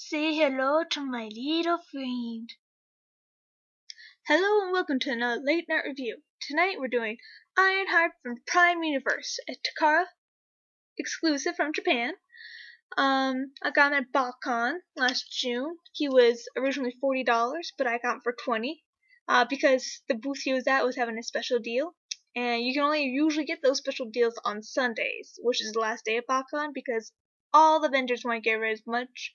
Say hello to my little friend. Hello and welcome to another late night review. Tonight we're doing Ironhide from Prime Universe, a Takara exclusive from Japan. I got him at BotCon last June. He was originally $40, but I got him for $20. Because the booth he was at was having a special deal. And you can only usually get those special deals on Sundays, which is the last day of BotCon, because all the vendors want to get rid of as much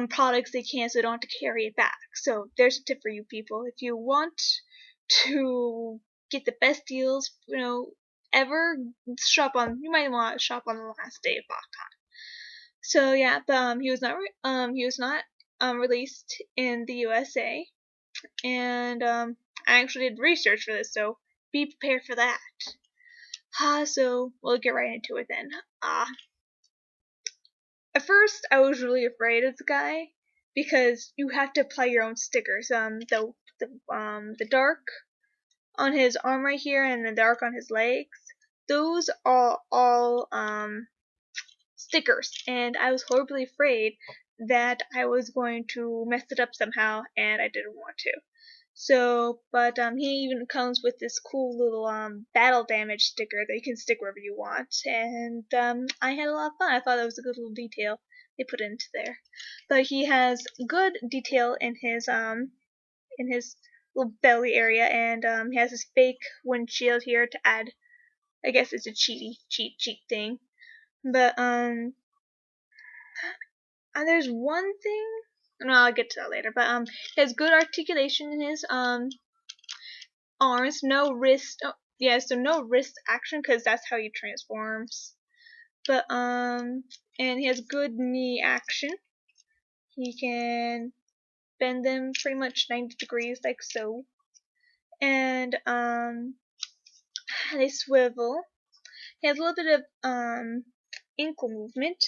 products they can so they don't have to carry it back. So there's a tip for you people. If you want to get the best deals, ever, you might want to shop on the last day of BotCon. So yeah, but he was not released in the USA, and I actually did research for this, so be prepared for that. So we'll get right into it then. At first, I was really afraid of the guy because you have to apply your own stickers. The dark on his arm right here and the dark on his legs, those are all stickers, and I was horribly afraid that I was going to mess it up somehow, and I didn't want to. So, but he even comes with this cool little battle damage sticker that you can stick wherever you want, and I had a lot of fun. I thought that was a good little detail they put into there. But he has good detail in his little belly area, and he has this fake windshield here to add. I guess it's a cheat thing. But there's one thing. No, I'll get to that later. But he has good articulation in his arms, no wrist. Oh, yeah, so no wrist action because that's how he transforms. But and he has good knee action. He can bend them pretty much 90 degrees like so. And they swivel. He has a little bit of ankle movement,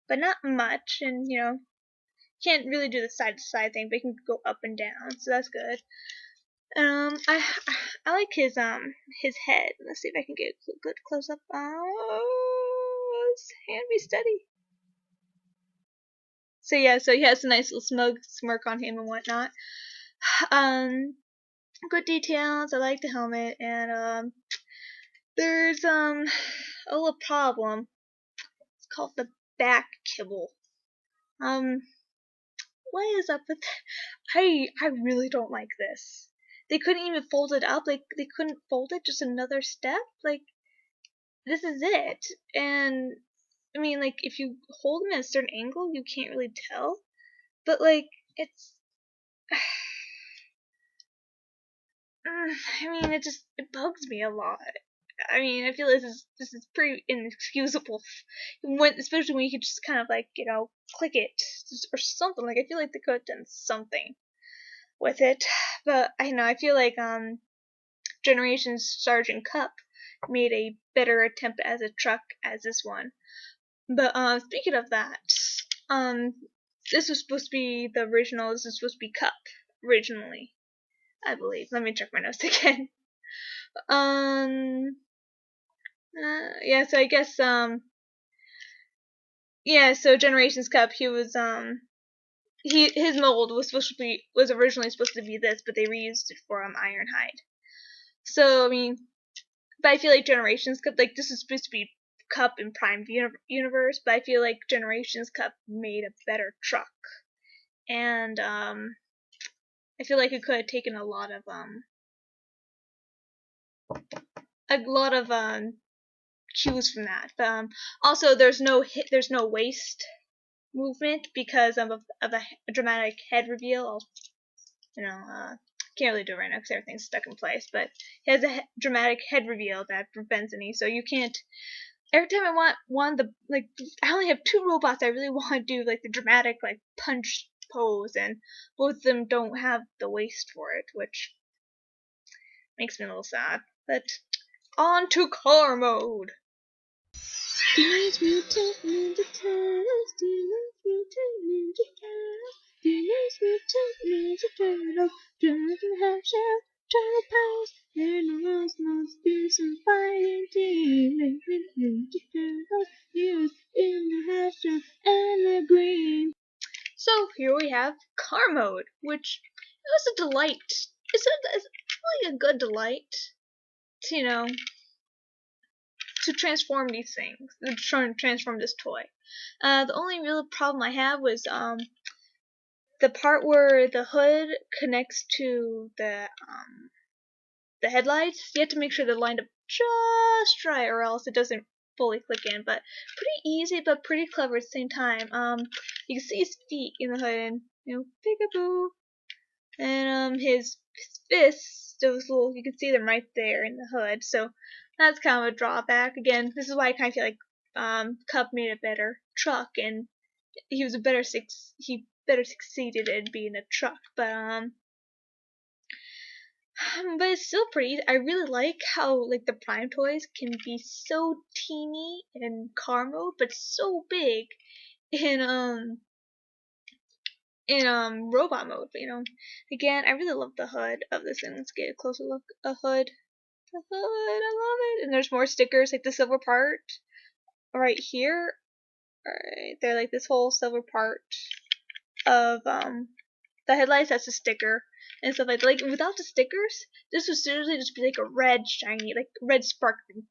but not much, and can't really do the side to side thing, but he can go up and down, so that's good. I like his head. Let's see if I can get a good close up. His hand be steady. So yeah, so he has a nice little smirk on him and whatnot. Good details. I like the helmet, and there's a little problem. It's called the back kibble. What is up with that? I really don't like this. They couldn't even fold it up. Like, they couldn't fold it just another step. Like, this is it. And I mean, like, if you hold them at a certain angle, you can't really tell. But like, it's I mean, it bugs me a lot. I mean, I feel this is pretty inexcusable, especially when you could just kind of like click it or something. Like, I feel like they could have done something with it, but I feel like Generations Sergeant Cup made a better attempt as a truck as this one. But speaking of that, this was supposed to be the original. This is supposed to be Cup originally, I believe. Let me check my notes again. Yeah, so I guess yeah, so Generations Cup, he was his mold was originally supposed to be this, but they reused it for Ironhide. So I mean, but I feel like Generations Cup, like, this is supposed to be Cup in Prime Universe, but I feel like Generations Cup made a better truck, and I feel like it could have taken a lot of cues from that. But also there's no waist movement because of a dramatic head reveal. Can't really do it right now because everything's stuck in place, but he has a dramatic head reveal that prevents any, so you can't. Every time I want one, I only have two robots I really want to do like the dramatic like punch pose, and both of them don't have the waist for it, which makes me a little sad. But on to car mode. Teenage Mutant Ninja Turtles, Teenage Mutant Ninja Turtles, Teenage Mutant Ninja Turtles, Jonathan Half-Shell, Turtle Powers, and must be some fighting Teenage Mutant Ninja Turtles, used in the Half-Shell and the green. So here we have car mode, which was a delight. It's really a good delight to, to transform these things, to try and transform this toy. The only real problem I have was the part where the hood connects to the headlights. You have to make sure they're lined up just right, or else it doesn't fully click in. But pretty easy, but pretty clever at the same time. You can see his feet in the hood, and peekaboo, and his fists. Those little, you can see them right there in the hood. So that's kind of a drawback. Again, this is why I kind of feel like Cup made a better truck, and he was a better he better succeeded in being a truck. But it's still pretty easy. I really like how like the Prime toys can be so teeny in car mode, but so big in robot mode. But again, I really love the hood of this thing. Let's get a closer look. The hood, I love it. And there's more stickers, like the silver part right here. Alright, they're like this whole silver part of the headlights. That's a sticker and stuff like without the stickers, this would seriously just be like a red shiny, like red sparkly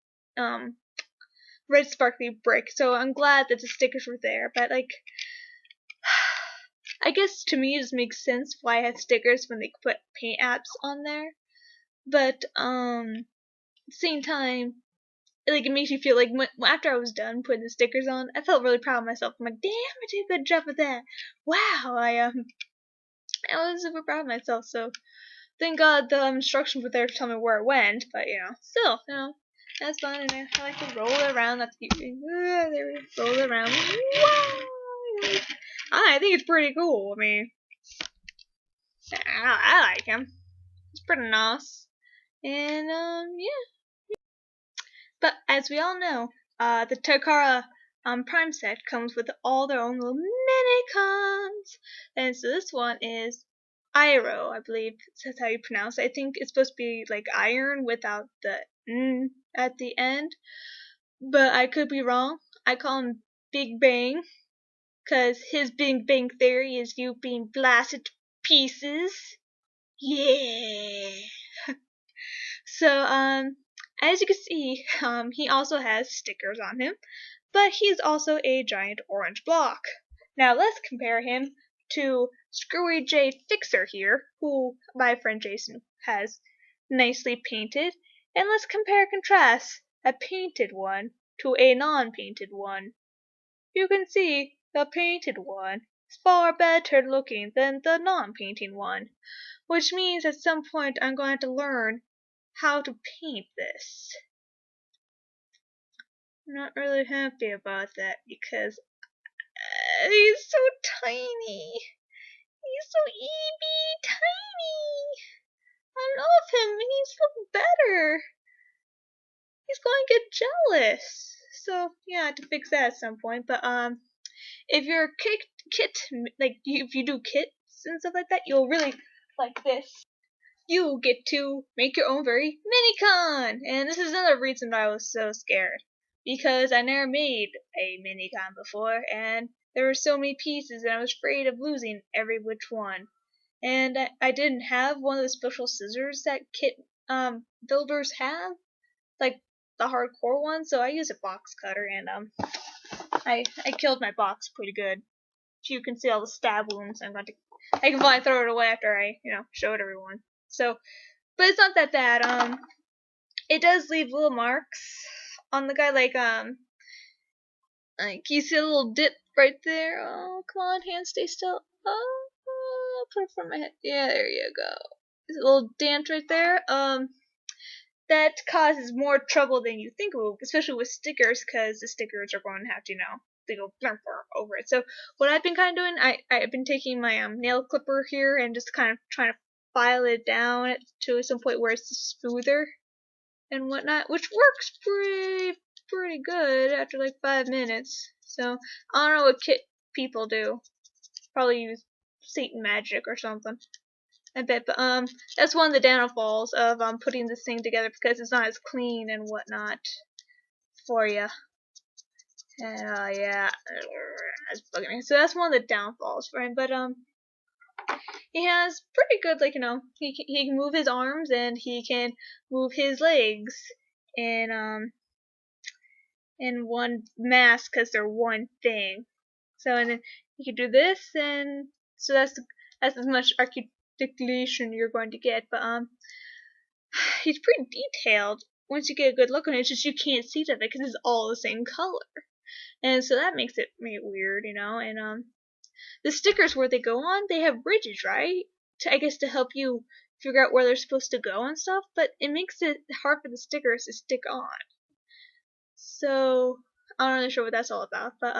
brick. So I'm glad that the stickers were there. But like, I guess to me it just makes sense why I had stickers when they put paint apps on there. But at the same time, like it makes you feel like after I was done putting the stickers on, I felt really proud of myself. I'm like, damn, I did a good job with that. Wow, I was super proud of myself. So thank God the instructions were there to tell me where it went. But still, that's fun. And I like to roll it around. That's cute. There we go. Roll it around. Wow. I think it's pretty cool. I mean, I like him. It's pretty nice. And yeah. But as we all know, the Takara Prime set comes with all their own little mini cons. And so this one is Iro, I believe that's how you pronounce it. I think it's supposed to be like iron without the N at the end. But I could be wrong. I call him Big Bang, because his Big Bang theory is you being blasted to pieces. Yeah. So, as you can see, he also has stickers on him, but he's also a giant orange block. Now let's compare him to Screwy J Fixer here, who my friend Jason has nicely painted, and let's compare and contrast a painted one to a non-painted one. You can see the painted one is far better looking than the non-painting one, which means at some point I'm going to learn how to paint this. I'm not really happy about that because he's so tiny. He's so tiny. I love him. He needs to look better. He's going to get jealous. So yeah, I have to fix that at some point. But if you're a kit, like if you do kits and stuff like that, you'll really like this. You get to make your own very mini-con! And this is another reason why I was so scared. Because I never made a mini-con before, and there were so many pieces, and I was afraid of losing every which one. And I didn't have one of the special scissors that kit builders have, like the hardcore one, so I used a box cutter, and I killed my box pretty good. You can see all the stab wounds. I can probably throw it away after I, showed everyone. So, but it's not that bad. It does leave little marks on the guy, like you see a little dip right there. Oh, come on, hand, stay still. Oh, put it from my head. Yeah, there you go. There's a little dent right there. That causes more trouble than you think it will, especially with stickers, because the stickers are going to have to, they go blur over it. So what I've been kind of doing, I've been taking my nail clipper here and just kind of trying to file it down to some point where it's smoother and whatnot, which works pretty good after like 5 minutes. So I don't know what kit people do. Probably use Satan magic or something, I bet. But that's one of the downfalls of putting this thing together, because it's not as clean and whatnot for you. And yeah. as looking. So that's one of the downfalls for him. But he has pretty good, like, he can move his arms and he can move his legs in one mass because they're one thing. So and then he can do this, and so that's as much articulation you're going to get. But he's pretty detailed. Once you get a good look on it, it's just you can't see that because it's all the same color, and so that makes it weird, And the stickers where they go on, they have ridges, right? I guess to help you figure out where they're supposed to go and stuff. But it makes it hard for the stickers to stick on. So I'm not really sure what that's all about, but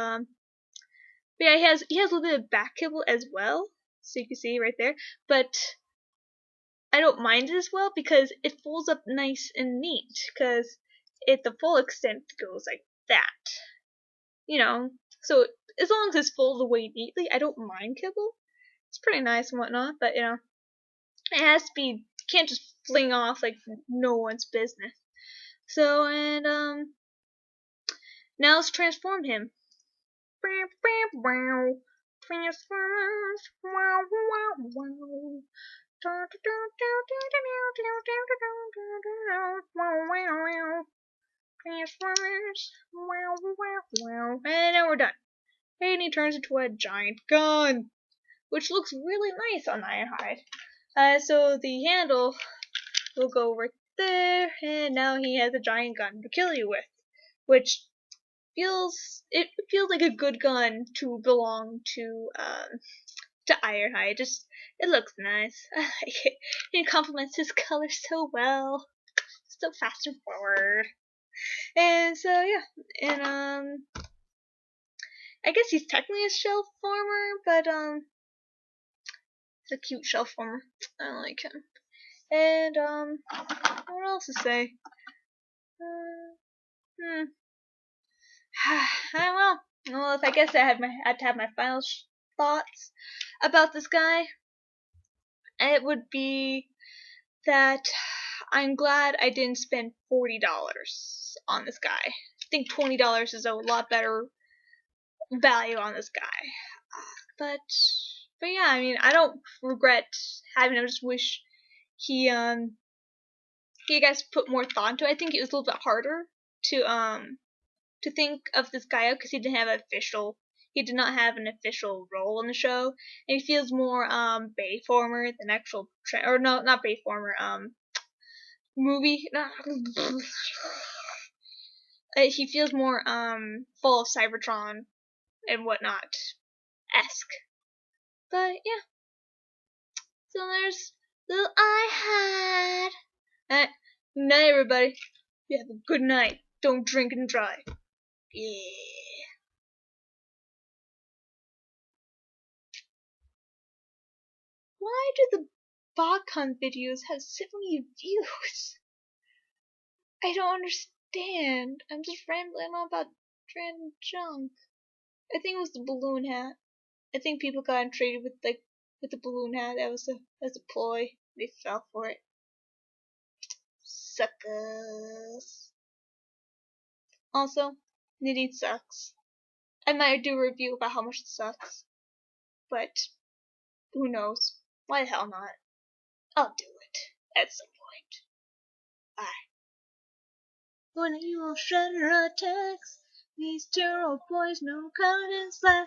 yeah, he has a little bit of back kibble as well, so you can see right there. But I don't mind it as well because it folds up nice and neat. Because the full extent goes like that, So as long as it's folded away neatly, I don't mind kibble. It's pretty nice and whatnot, but it has to be. Can't just fling off like no one's business. So and now let's transform him. Transformers. Transformers. And now we're done. And he turns into a giant gun, which looks really nice on Ironhide. So the handle will go right there, and now he has a giant gun to kill you with, which feels like a good gun to belong to Ironhide. It looks nice. I like it. It complements his color so well. So fast and forward. And so yeah, and I guess he's technically a shelf former, but it's a cute shelf former. I like him. And what else to say? Well, if I guess I had to have my final thoughts about this guy, it would be that I'm glad I didn't spend $40 on this guy. I think $20 is a lot better value on this guy. But yeah, I mean, I don't regret having him. I just wish he guys put more thought into it. I think it was a little bit harder to think of this guy out because he did not have an official role in the show, and he feels more Bayformer than actual or no, not Bayformer, movie. He feels more full of Cybertron and whatnot esque. But yeah, so there's little Ironhide. Night, everybody. You have a good night. Don't drink and drive. Yeah. Why do the Botcon videos have so many views? I don't understand. I'm just rambling on about random junk. I think it was the balloon hat. I think people got traded with the balloon hat. That was a ploy. They fell for it. Suckers. Also, knitting sucks. I might do a review about how much it sucks. But who knows? Why the hell not? I'll do it at some point. Bye. When you will shredder attacks, these two old boys know cut and slash.